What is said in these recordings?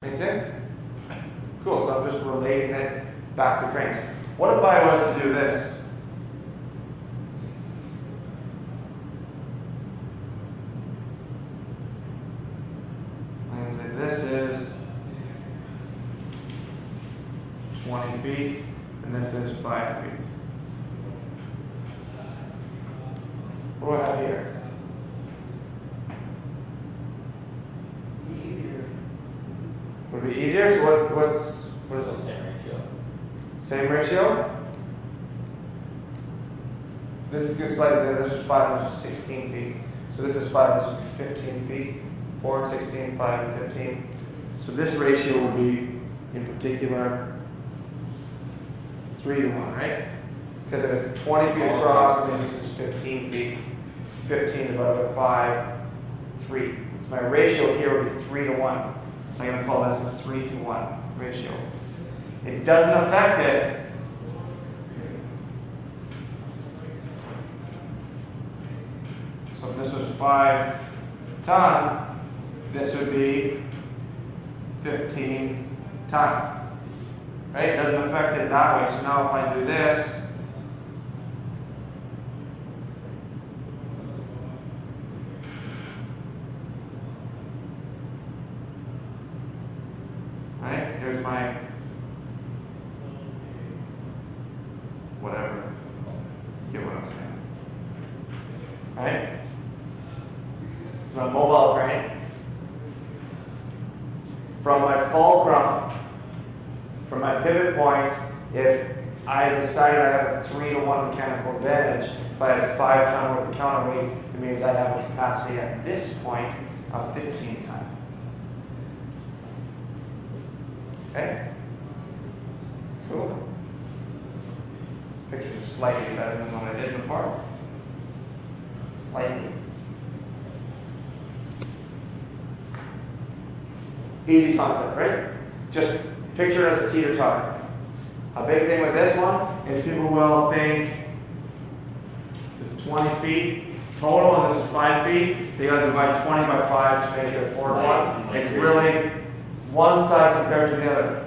Make sense? Cool, so I'm just relating it back to cranes. What if I was to do this? I'm going to say this is 20 feet, and this is 5 feet. What do I have here? Would it be easier? So what is it? Same ratio. Same ratio? This is good slightly different. This is 5, this is 16 feet. So this is 5, this would be 15 feet. 4 and 16, 5 and 15. So this ratio would be, in particular, 3 to 1, right? Because if it's 20 feet across, and this is 15 feet. 15 divided by 5, 3. So my ratio here would be 3 to 1. So I'm going to call this a 3 to 1 ratio. It doesn't affect it. So if this was 5 ton, this would be 15 ton. Right? It doesn't affect it that way. So now if I do this, right? Here's my whatever. You get what I'm saying. Right? So my mobile crane. From my fulcrum, from my pivot point, if I decide I have a 3 to 1 mechanical advantage, if I have 5 ton worth of counterweight, it means I have a capacity at this point of 15 ton. Okay? Cool. This pictures are slightly better than what I did before. Slightly. Easy concept, right? Just picture it as a teeter-totter. A big thing with this one is people will think this is 20 feet total and this is 5 feet. They gotta divide 20 by 5 to make it a 4 to 1. It's really one side compared to the other.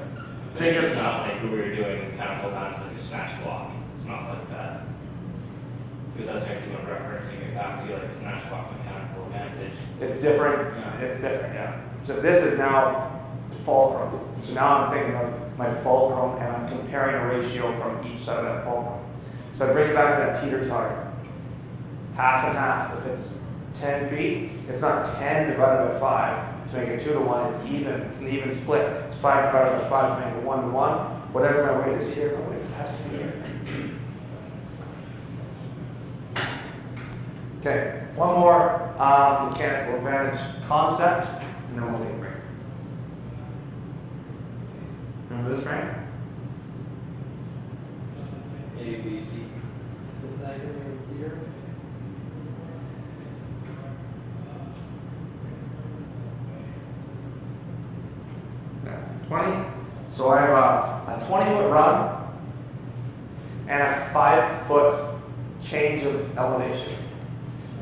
It's not like we were doing mechanical balance like a snatch block. It's not like that. Because that's actually what referencing it back to like a snatch block mechanical advantage. It's different. Yeah. It's different, yeah. So this is now fulcrum. So now I'm thinking of my fulcrum and I'm comparing a ratio from each side of that fulcrum. So I bring it back to that teeter-totter. Half and half. If it's 10 feet, it's not 10 divided by 5 to make it 2 to 1. It's even. It's an even split. It's 5 divided by 5 to make it 1 to 1. Whatever my weight is here, my weight has to be here. Okay, one more mechanical advantage concept, and then we'll take a break. Remember this, Frank? A, B, C. Pythagorean theorem. Yeah, 20. So I have a 20-foot run and a 5-foot change of elevation.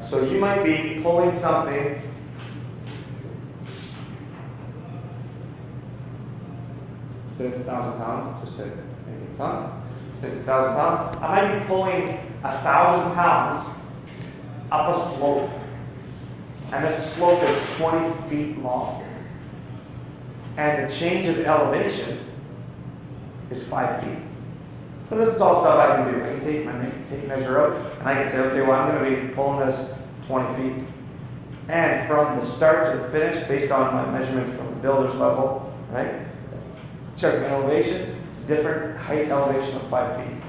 So you might be pulling something say it's 1,000 pounds, just to make it fun. Say it's 1,000 pounds. I might be pulling 1,000 pounds up a slope. And this slope is 20 feet long. And the change of elevation is 5 feet. So this is all stuff I can do. I can take my tape measure out, and I can say, okay, well, I'm going to be pulling this 20 feet. And from the start to the finish, based on my measurements from the builder's level, right? Check my elevation. It's a different height elevation of 5 feet.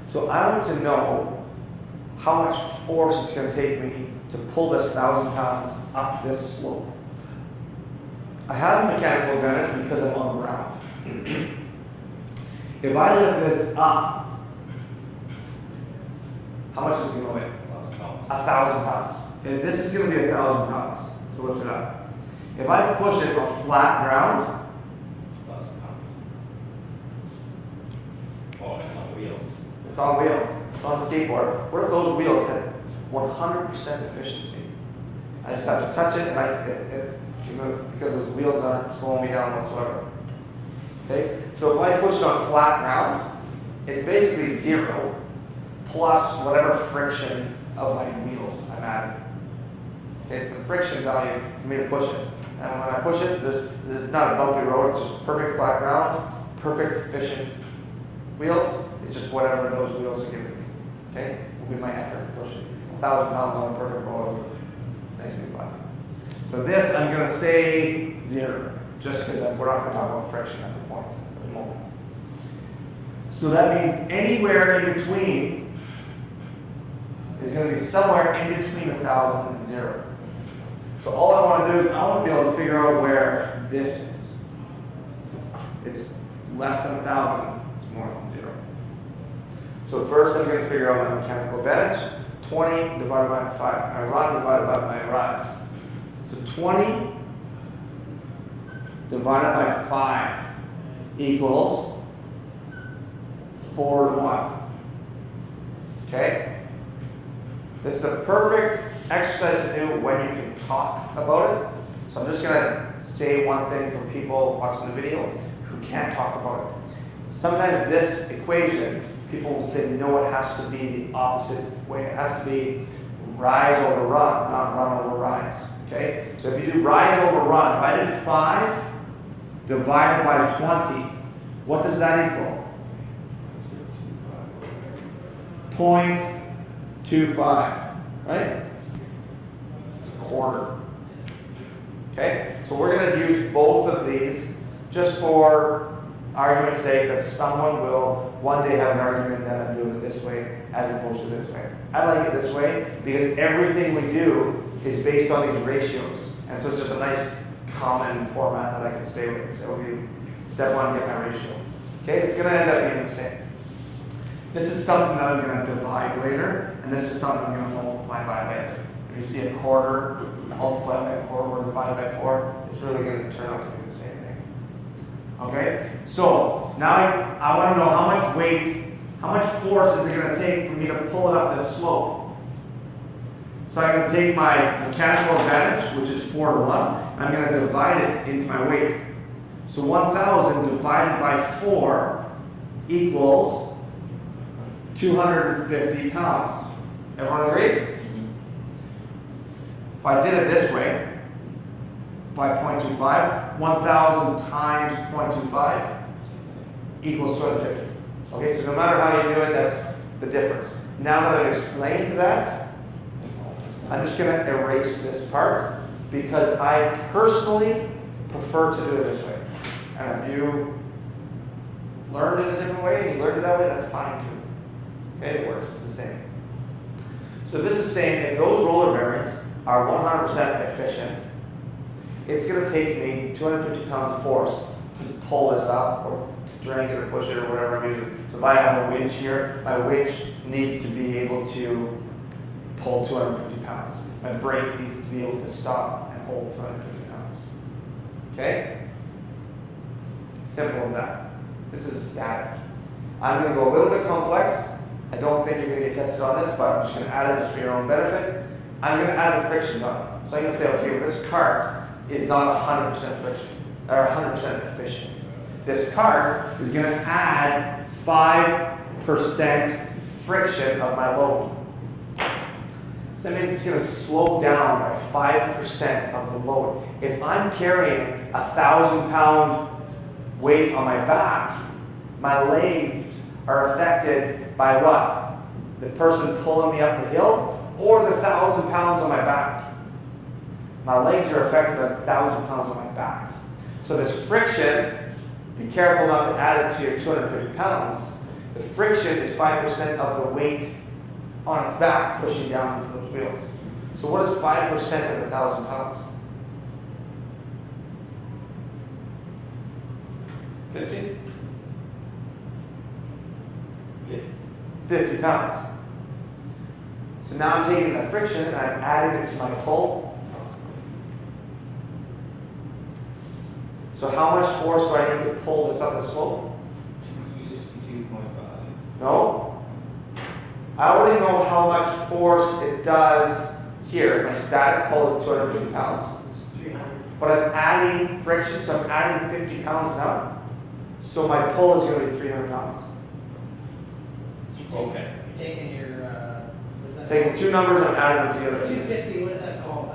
So I want to know how much force it's going to take me to pull this 1,000 pounds up this slope. I have a mechanical advantage because I'm on the ground. If I lift this up, how much is it going to weigh? 1,000 pounds. Okay, this is going to be 1,000 pounds to lift it up. If I push it on flat ground, 1,000 pounds. Oh, it's on wheels. it's on wheels. It's on a skateboard. What if those wheels had 100% efficiency? I just have to touch it and to move because those wheels aren't slowing me down whatsoever. Okay? So if I push it on flat ground, it's basically 0 plus whatever friction of my wheels I'm adding. Okay, it's the friction value for me to push it. And when I push it, there's not a bumpy road, it's just perfect flat ground, perfect efficient wheels. It's just whatever those wheels are giving me. Okay? Will be my effort to push it. 1,000 pounds on a perfect road, nicely flat. So this, I'm going to say 0, just because we're not going to talk about friction at the point, at the moment. So that means anywhere in between is going to be somewhere in between 1,000 and 0. So all I want to do is I want to be able to figure out where this is. It's less than 1,000, it's more than 0. So first I'm going to figure out my mechanical advantage. 20 divided by 5, my run divided by my rise. So 20 divided by 5 equals 4 to 1. Okay? This is a perfect exercise to do when you can talk about it. So I'm just going to say one thing for people watching the video who can't talk about it. Sometimes this equation, people will say, no, it has to be the opposite way. It has to be rise over run, not run over rise. Okay? So if you do rise over run, if I did 5 divided by 20, what does that equal? 0.25, right? It's a quarter. Okay? So we're going to use both of these just for argument's sake that someone will one day have an argument that I'm doing it this way as opposed to this way. I like it this way because everything we do is based on these ratios. And so it's just a nice common format that I can stay with. So okay, step 1, get my ratio. Okay, it's going to end up being the same. This is something that I'm going to divide later, and this is something I'm going to multiply by later. If you see a quarter multiplied by a quarter or divided by 4, it's really going to turn out to be the same thing. Okay, so now I want to know how much weight, how much force is it going to take for me to pull it up this slope. So I'm going to take my mechanical advantage, which is 4 to 1, and I'm going to divide it into my weight. So 1,000 divided by 4 equals 250 pounds. Everyone agree? If I did it this way, by 0.25, 1,000 times 0.25 equals 250. Okay, so no matter how you do it, that's the difference. Now that I've explained that, I'm just going to erase this part because I personally prefer to do it this way. And if you learned it a different way and you learned it that way, that's fine too. Okay, it works, it's the same. So this is saying if those roller bearings are 100% efficient, it's going to take me 250 pounds of force to pull this up or to drag it or push it or whatever I'm using. So if I have a winch here, my winch needs to be able to pull 250 pounds. My brake needs to be able to stop and hold 250 pounds. Okay? Simple as that. This is static. I'm going to go a little bit complex. I don't think you're going to get tested on this, but I'm just going to add it just for your own benefit. I'm going to add a friction value. So I'm going to say, okay, well, this cart is not 100% friction, or 100% efficient. This cart is going to add 5% friction of my load. So that means it's going to slow down by 5% of the load. If I'm carrying 1,000 pound weight on my back, my legs are affected by what? The person pulling me up the hill or the 1,000 pounds on my back? My legs are affected by 1,000 pounds on my back. So this friction, be careful not to add it to your 250 pounds. The friction is 5% of the weight on its back pushing down into those wheels. So what is 5% of 1,000 pounds? 50? 50 pounds. So now I'm taking the friction and I'm adding it to my pull. So how much force do I need to pull this up the slope? 262.5. No. I already know how much force it does here. My static pull is 250 pounds. 300. but I'm adding friction, so I'm adding 50 pounds now. So my pull is going to be 300 pounds. Okay. You're taking your, what is that? Taking two numbers and adding them together. 250, what is that called?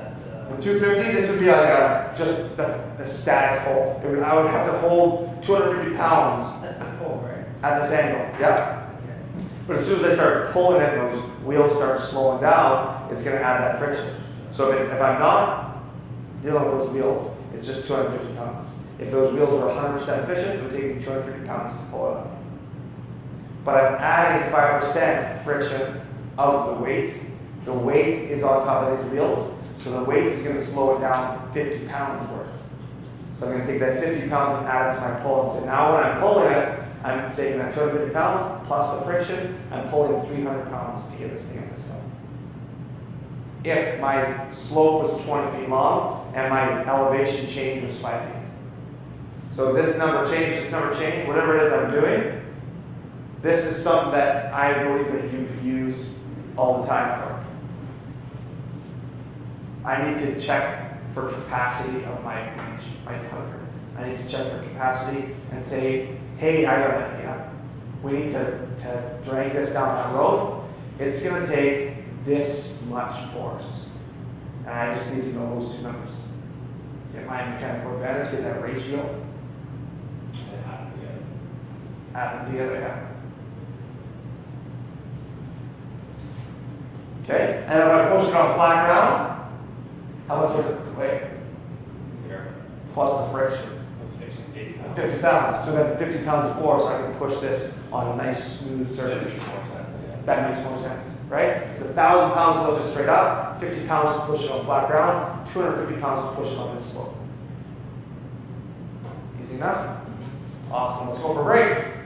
The 250, this would be like just the static hold. I would have to hold 250 pounds That's the pull, right? at this angle. Yep. Okay. But as soon as I start pulling it, those wheels start slowing down, it's going to add that friction. So if I'm not dealing with those wheels, it's just 250 pounds. If those wheels were 100% efficient, it would take me 250 pounds to pull it up. But I'm adding 5% friction of the weight. The weight is on top of these wheels, so the weight is going to slow it down 50 pounds worth. So I'm going to take that 50 pounds and add it to my pull. And so now when I'm pulling it, I'm taking that 250 pounds plus the friction, I'm pulling 300 pounds to get this thing up this hill. If my slope was 20 feet long and my elevation change was 5 feet. So this number changed, whatever it is I'm doing, this is something that I believe that you could use all the time for. I need to check for capacity of my tugger. I need to check for capacity and say, hey, I got an idea. We need to drag this down that road. It's going to take this much force. And I just need to know those two numbers. Get my mechanical advantage, get that ratio. Add them together, yeah. Okay, and if I push it on flat ground, how much would it weigh? Here. Plus the friction. Let's fix it, 80 pounds. 50 pounds. So then 50 pounds of force, I can push this on a nice smooth That surface. makes more sense, yeah. That makes more sense, right? It's 1,000 pounds to lift it straight up, 50 pounds to push it on flat ground, 250 pounds to push it on this slope. Easy enough? Awesome. Let's go for a break.